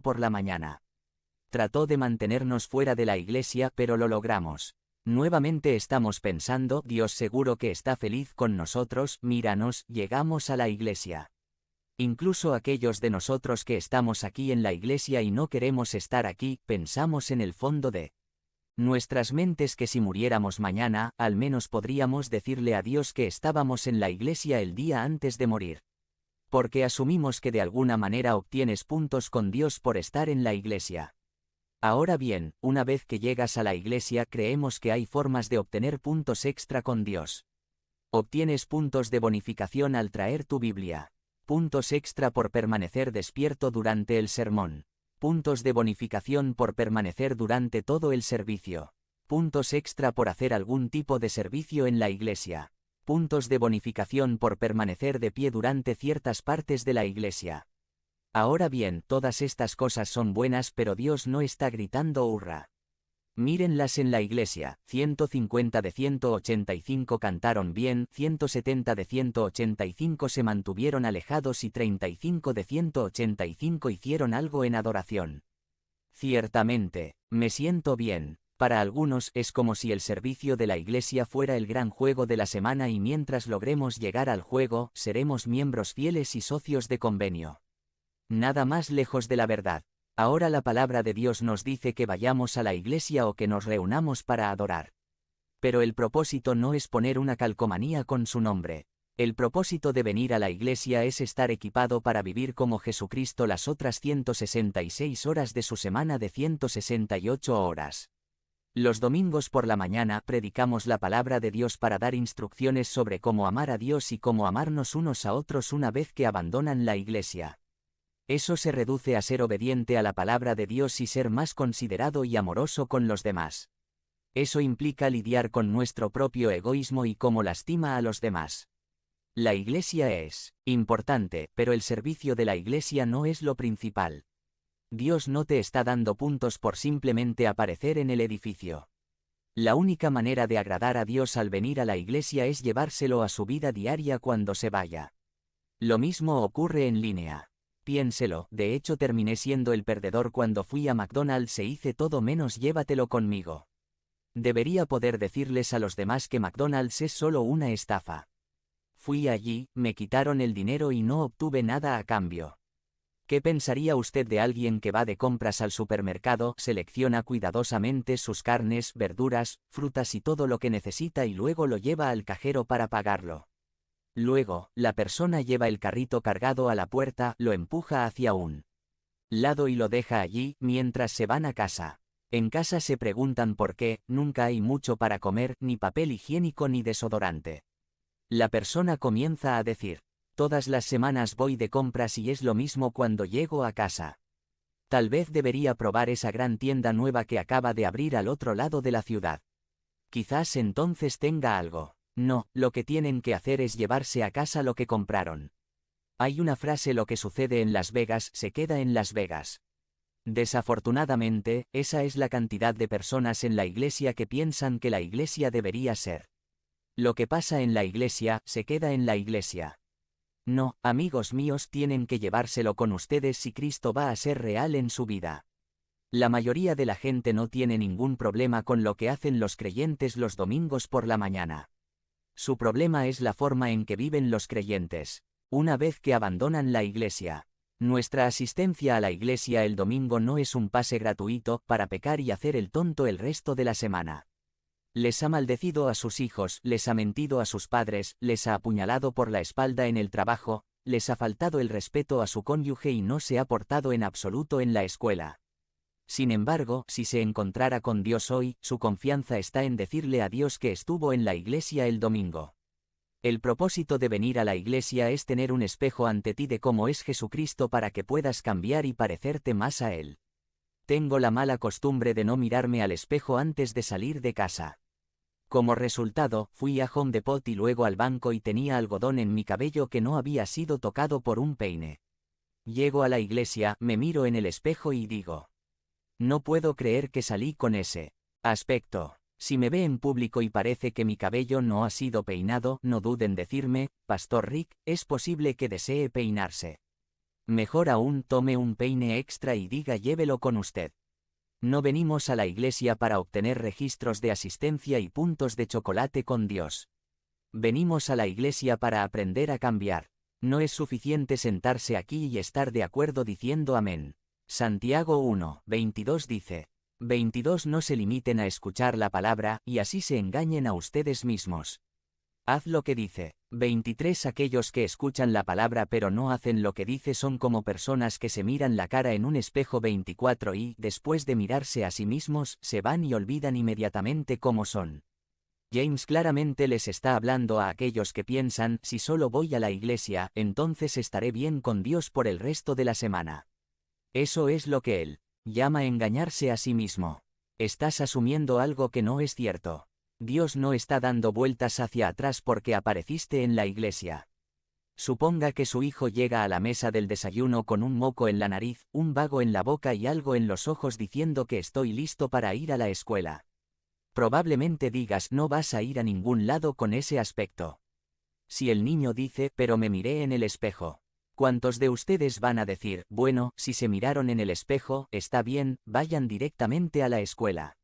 por la mañana. Trató de mantenernos fuera de la iglesia, pero lo logramos. Nuevamente estamos pensando, Dios seguro que está feliz con nosotros, míranos, llegamos a la iglesia. Incluso aquellos de nosotros que estamos aquí en la iglesia y no queremos estar aquí, pensamos en el fondo de nuestras mentes que si muriéramos mañana, al menos podríamos decirle a Dios que estábamos en la iglesia el día antes de morir. Porque asumimos que de alguna manera obtienes puntos con Dios por estar en la iglesia. Ahora bien, una vez que llegas a la iglesia creemos que hay formas de obtener puntos extra con Dios. Obtienes puntos de bonificación al traer tu Biblia. Puntos extra por permanecer despierto durante el sermón. Puntos de bonificación por permanecer durante todo el servicio. Puntos extra por hacer algún tipo de servicio en la iglesia. Puntos de bonificación por permanecer de pie durante ciertas partes de la iglesia. Ahora bien, todas estas cosas son buenas, pero Dios no está gritando hurra. Mírenlas en la iglesia, 150 de 185 cantaron bien, 170 de 185 se mantuvieron alejados y 35 de 185 hicieron algo en adoración. Ciertamente, me siento bien. Para algunos es como si el servicio de la iglesia fuera el gran juego de la semana y mientras logremos llegar al juego, seremos miembros fieles y socios de convenio. Nada más lejos de la verdad. Ahora la palabra de Dios nos dice que vayamos a la iglesia o que nos reunamos para adorar. Pero el propósito no es poner una calcomanía con su nombre. El propósito de venir a la iglesia es estar equipado para vivir como Jesucristo las otras 166 horas de su semana de 168 horas. Los domingos por la mañana predicamos la palabra de Dios para dar instrucciones sobre cómo amar a Dios y cómo amarnos unos a otros una vez que abandonan la iglesia. Eso se reduce a ser obediente a la palabra de Dios y ser más considerado y amoroso con los demás. Eso implica lidiar con nuestro propio egoísmo y cómo lastima a los demás. La iglesia es importante, pero el servicio de la iglesia no es lo principal. Dios no te está dando puntos por simplemente aparecer en el edificio. La única manera de agradar a Dios al venir a la iglesia es llevárselo a su vida diaria cuando se vaya. Lo mismo ocurre en línea. Piénselo, de hecho terminé siendo el perdedor cuando fui a McDonald's e hice todo menos llévatelo conmigo. Debería poder decirles a los demás que McDonald's es solo una estafa. Fui allí, me quitaron el dinero y no obtuve nada a cambio. ¿Qué pensaría usted de alguien que va de compras al supermercado, selecciona cuidadosamente sus carnes, verduras, frutas y todo lo que necesita y luego lo lleva al cajero para pagarlo? Luego, la persona lleva el carrito cargado a la puerta, lo empuja hacia un lado y lo deja allí, mientras se van a casa. En casa se preguntan por qué, nunca hay mucho para comer, ni papel higiénico ni desodorante. La persona comienza a decir, todas las semanas voy de compras y es lo mismo cuando llego a casa. Tal vez debería probar esa gran tienda nueva que acaba de abrir al otro lado de la ciudad. Quizás entonces tenga algo. No, lo que tienen que hacer es llevarse a casa lo que compraron. Hay una frase: lo que sucede en Las Vegas se queda en Las Vegas. Desafortunadamente, esa es la cantidad de personas en la iglesia que piensan que la iglesia debería ser. Lo que pasa en la iglesia, se queda en la iglesia. No, amigos míos, tienen que llevárselo con ustedes si Cristo va a ser real en su vida. La mayoría de la gente no tiene ningún problema con lo que hacen los creyentes los domingos por la mañana. Su problema es la forma en que viven los creyentes, una vez que abandonan la iglesia. Nuestra asistencia a la iglesia el domingo no es un pase gratuito para pecar y hacer el tonto el resto de la semana. Les ha maldecido a sus hijos, les ha mentido a sus padres, les ha apuñalado por la espalda en el trabajo, les ha faltado el respeto a su cónyuge y no se ha portado en absoluto en la escuela. Sin embargo, si se encontrara con Dios hoy, su confianza está en decirle a Dios que estuvo en la iglesia el domingo. El propósito de venir a la iglesia es tener un espejo ante ti de cómo es Jesucristo para que puedas cambiar y parecerte más a Él. Tengo la mala costumbre de no mirarme al espejo antes de salir de casa. Como resultado, fui a Home Depot y luego al banco y tenía algodón en mi cabello que no había sido tocado por un peine. Llego a la iglesia, me miro en el espejo y digo: no puedo creer que salí con ese aspecto. Si me ve en público y parece que mi cabello no ha sido peinado, no duden en decirme: Pastor Rick, es posible que desee peinarse. Mejor aún, tome un peine extra y diga llévelo con usted. No venimos a la iglesia para obtener registros de asistencia y puntos de chocolate con Dios. Venimos a la iglesia para aprender a cambiar. No es suficiente sentarse aquí y estar de acuerdo diciendo amén. Santiago 1, 22 dice. 22 No se limiten a escuchar la palabra y así se engañen a ustedes mismos. Haz lo que dice. 23 Aquellos que escuchan la palabra pero no hacen lo que dice son como personas que se miran la cara en un espejo. 24 Y, después de mirarse a sí mismos, se van y olvidan inmediatamente cómo son. James claramente les está hablando a aquellos que piensan, si solo voy a la iglesia, entonces estaré bien con Dios por el resto de la semana. Eso es lo que él llama engañarse a sí mismo. Estás asumiendo algo que no es cierto. Dios no está dando vueltas hacia atrás porque apareciste en la iglesia. Suponga que su hijo llega a la mesa del desayuno con un moco en la nariz, un vago en la boca y algo en los ojos diciendo que estoy listo para ir a la escuela. Probablemente digas no vas a ir a ningún lado con ese aspecto. Si el niño dice, pero me miré en el espejo. ¿Cuántos de ustedes van a decir, bueno, si se miraron en el espejo, está bien, vayan directamente a la escuela?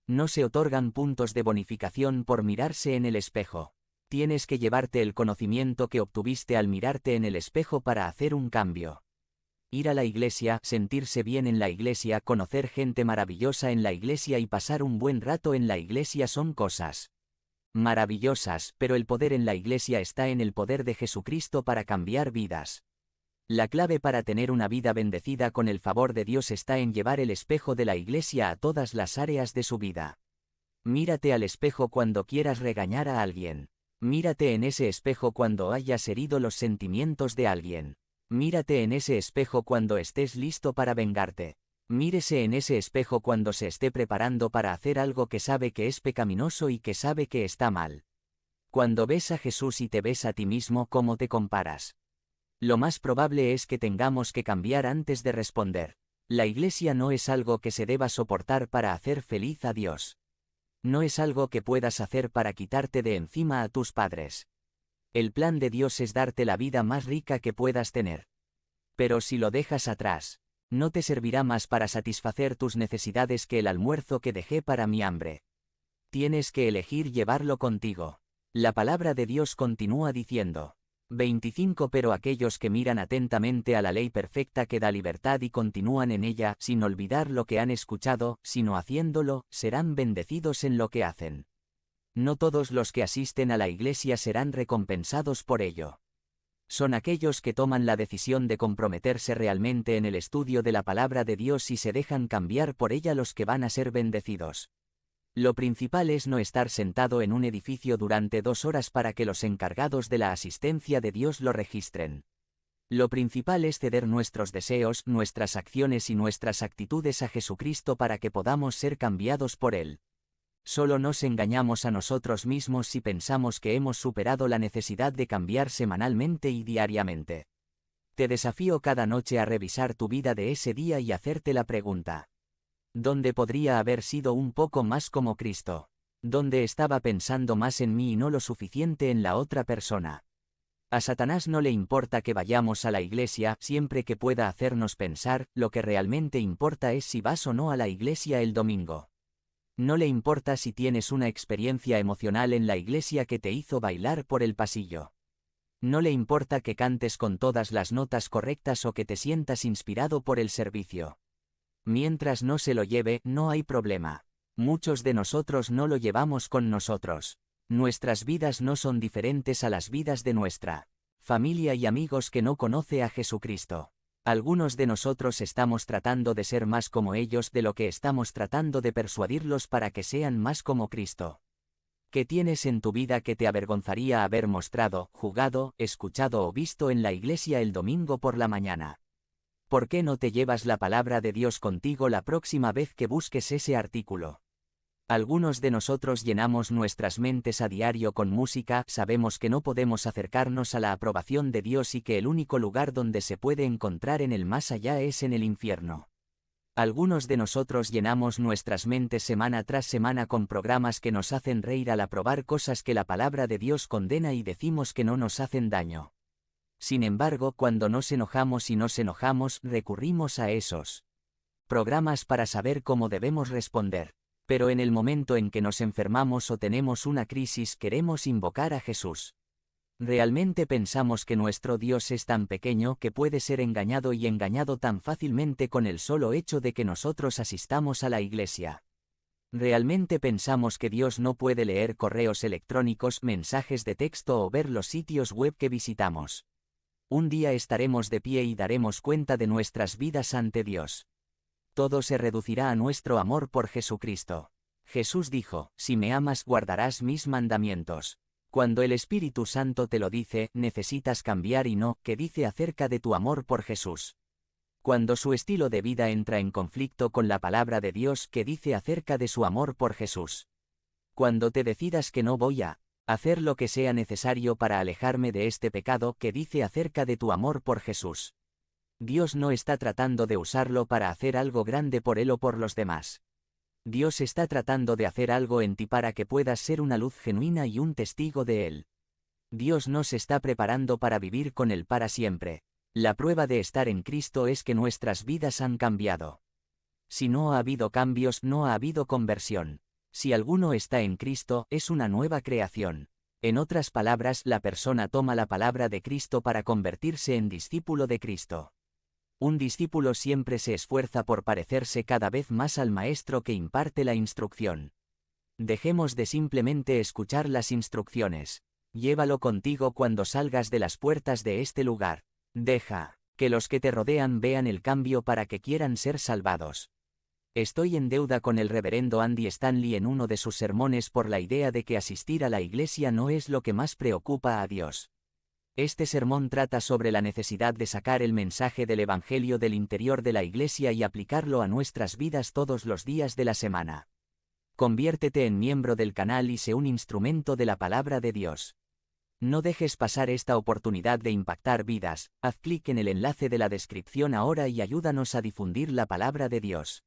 No se otorgan puntos de bonificación por mirarse en el espejo. Tienes que llevarte el conocimiento que obtuviste al mirarte en el espejo para hacer un cambio. Ir a la iglesia, sentirse bien en la iglesia, conocer gente maravillosa en la iglesia y pasar un buen rato en la iglesia son cosas maravillosas, pero el poder en la iglesia está en el poder de Jesucristo para cambiar vidas. La clave para tener una vida bendecida con el favor de Dios está en llevar el espejo de la iglesia a todas las áreas de su vida. Mírate al espejo cuando quieras regañar a alguien. Mírate en ese espejo cuando hayas herido los sentimientos de alguien. Mírate en ese espejo cuando estés listo para vengarte. Mírese en ese espejo cuando se esté preparando para hacer algo que sabe que es pecaminoso y que sabe que está mal. Cuando ves a Jesús y te ves a ti mismo, ¿cómo te comparas? Lo más probable es que tengamos que cambiar antes de responder. La iglesia no es algo que se deba soportar para hacer feliz a Dios. No es algo que puedas hacer para quitarte de encima a tus padres. El plan de Dios es darte la vida más rica que puedas tener. Pero si lo dejas atrás, no te servirá más para satisfacer tus necesidades que el almuerzo que dejé para mi hambre. Tienes que elegir llevarlo contigo. La palabra de Dios continúa diciendo. 25 Pero aquellos que miran atentamente a la ley perfecta que da libertad y continúan en ella, sin olvidar lo que han escuchado, sino haciéndolo, serán bendecidos en lo que hacen. No todos los que asisten a la iglesia serán recompensados por ello. Son aquellos que toman la decisión de comprometerse realmente en el estudio de la palabra de Dios y se dejan cambiar por ella los que van a ser bendecidos. Lo principal es no estar sentado en un edificio durante 2 horas para que los encargados de la asistencia de Dios lo registren. Lo principal es ceder nuestros deseos, nuestras acciones y nuestras actitudes a Jesucristo para que podamos ser cambiados por Él. Solo nos engañamos a nosotros mismos si pensamos que hemos superado la necesidad de cambiar semanalmente y diariamente. Te desafío cada noche a revisar tu vida de ese día y hacerte la pregunta. ¿Dónde podría haber sido un poco más como Cristo? ¿Dónde estaba pensando más en mí y no lo suficiente en la otra persona? A Satanás no le importa que vayamos a la iglesia siempre que pueda hacernos pensar, lo que realmente importa es si vas o no a la iglesia el domingo. No le importa si tienes una experiencia emocional en la iglesia que te hizo bailar por el pasillo. No le importa que cantes con todas las notas correctas o que te sientas inspirado por el servicio. Mientras no se lo lleve, no hay problema. Muchos de nosotros no lo llevamos con nosotros. Nuestras vidas no son diferentes a las vidas de nuestra familia y amigos que no conoce a Jesucristo. Algunos de nosotros estamos tratando de ser más como ellos de lo que estamos tratando de persuadirlos para que sean más como Cristo. ¿Qué tienes en tu vida que te avergonzaría haber mostrado, jugado, escuchado o visto en la iglesia el domingo por la mañana? ¿Por qué no te llevas la palabra de Dios contigo la próxima vez que busques ese artículo? Algunos de nosotros llenamos nuestras mentes a diario con música, sabemos que no podemos acercarnos a la aprobación de Dios y que el único lugar donde se puede encontrar en el más allá es en el infierno. Algunos de nosotros llenamos nuestras mentes semana tras semana con programas que nos hacen reír al aprobar cosas que la palabra de Dios condena y decimos que no nos hacen daño. Sin embargo, cuando nos enojamos y nos enojamos, recurrimos a esos programas para saber cómo debemos responder. Pero en el momento en que nos enfermamos o tenemos una crisis, queremos invocar a Jesús. ¿Realmente pensamos que nuestro Dios es tan pequeño que puede ser engañado y engañado tan fácilmente con el solo hecho de que nosotros asistamos a la iglesia? ¿Realmente pensamos que Dios no puede leer correos electrónicos, mensajes de texto o ver los sitios web que visitamos? Un día estaremos de pie y daremos cuenta de nuestras vidas ante Dios. Todo se reducirá a nuestro amor por Jesucristo. Jesús dijo, si me amas guardarás mis mandamientos. Cuando el Espíritu Santo te lo dice, necesitas cambiar y no, ¿qué dice acerca de tu amor por Jesús? Cuando su estilo de vida entra en conflicto con la palabra de Dios, ¿qué dice acerca de su amor por Jesús? Cuando te decidas que no voy a hacer lo que sea necesario para alejarme de este pecado, ¿qué dice acerca de tu amor por Jesús? Dios no está tratando de usarlo para hacer algo grande por él o por los demás. Dios está tratando de hacer algo en ti para que puedas ser una luz genuina y un testigo de él. Dios nos está preparando para vivir con él para siempre. La prueba de estar en Cristo es que nuestras vidas han cambiado. Si no ha habido cambios, no ha habido conversión. Si alguno está en Cristo, es una nueva creación. En otras palabras, la persona toma la palabra de Cristo para convertirse en discípulo de Cristo. Un discípulo siempre se esfuerza por parecerse cada vez más al maestro que imparte la instrucción. Dejemos de simplemente escuchar las instrucciones. Llévalo contigo cuando salgas de las puertas de este lugar. Deja que los que te rodean vean el cambio para que quieran ser salvados. Estoy en deuda con el reverendo Andy Stanley en uno de sus sermones por la idea de que asistir a la iglesia no es lo que más preocupa a Dios. Este sermón trata sobre la necesidad de sacar el mensaje del Evangelio del interior de la iglesia y aplicarlo a nuestras vidas todos los días de la semana. Conviértete en miembro del canal y sé un instrumento de la palabra de Dios. No dejes pasar esta oportunidad de impactar vidas. Haz clic en el enlace de la descripción ahora y ayúdanos a difundir la palabra de Dios.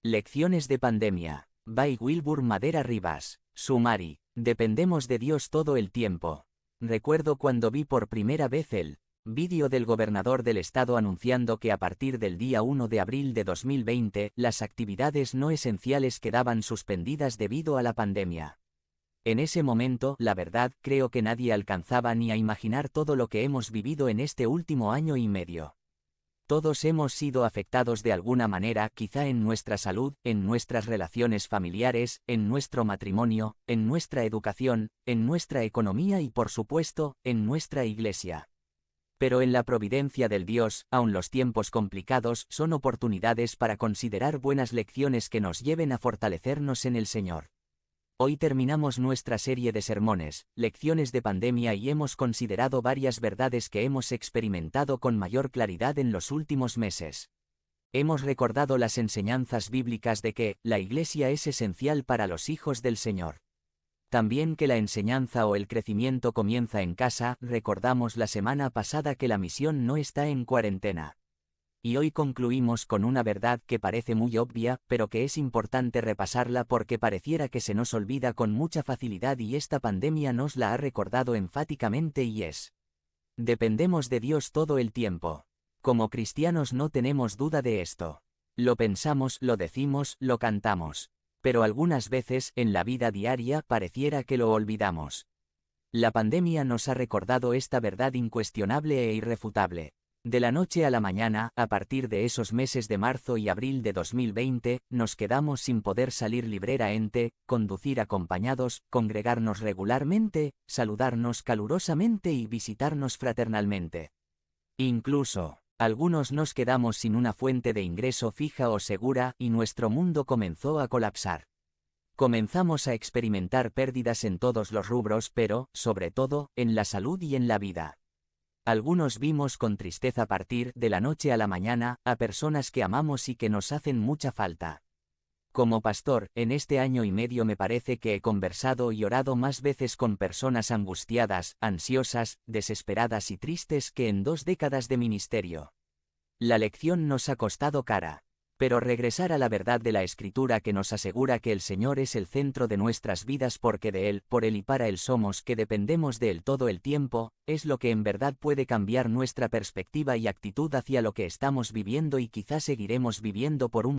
Lecciones de pandemia. By Wilbur Madera Rivas. Sumari. Dependemos de Dios todo el tiempo. Recuerdo cuando vi por primera vez el vídeo del gobernador del estado anunciando que a partir del día 1 de abril de 2020, las actividades no esenciales quedaban suspendidas debido a la pandemia. En ese momento, la verdad, creo que nadie alcanzaba ni a imaginar todo lo que hemos vivido en este último año y medio. Todos hemos sido afectados de alguna manera, quizá en nuestra salud, en nuestras relaciones familiares, en nuestro matrimonio, en nuestra educación, en nuestra economía y por supuesto, en nuestra iglesia. Pero en la providencia del Dios, aun los tiempos complicados son oportunidades para considerar buenas lecciones que nos lleven a fortalecernos en el Señor. Hoy terminamos nuestra serie de sermones, Lecciones de Pandemia, y hemos considerado varias verdades que hemos experimentado con mayor claridad en los últimos meses. Hemos recordado las enseñanzas bíblicas de que la Iglesia es esencial para los hijos del Señor. También que la enseñanza o el crecimiento comienza en casa. Recordamos la semana pasada que la misión no está en cuarentena. Y hoy concluimos con una verdad que parece muy obvia, pero que es importante repasarla porque pareciera que se nos olvida con mucha facilidad y esta pandemia nos la ha recordado enfáticamente y es: dependemos de Dios todo el tiempo. Como cristianos no tenemos duda de esto. Lo pensamos, lo decimos, lo cantamos. Pero algunas veces, en la vida diaria, pareciera que lo olvidamos. La pandemia nos ha recordado esta verdad incuestionable e irrefutable. De la noche a la mañana, a partir de esos meses de marzo y abril de 2020, nos quedamos sin poder salir libremente, conducir acompañados, congregarnos regularmente, saludarnos calurosamente y visitarnos fraternalmente. Incluso, algunos nos quedamos sin una fuente de ingreso fija o segura y nuestro mundo comenzó a colapsar. Comenzamos a experimentar pérdidas en todos los rubros, pero, sobre todo, en la salud y en la vida. Algunos vimos con tristeza partir, de la noche a la mañana, a personas que amamos y que nos hacen mucha falta. Como pastor, en este año y medio me parece que he conversado y orado más veces con personas angustiadas, ansiosas, desesperadas y tristes que en 2 décadas de ministerio. La lección nos ha costado cara. Pero regresar a la verdad de la Escritura que nos asegura que el Señor es el centro de nuestras vidas porque de Él, por Él y para Él somos, que dependemos de Él todo el tiempo, es lo que en verdad puede cambiar nuestra perspectiva y actitud hacia lo que estamos viviendo y quizás seguiremos viviendo por un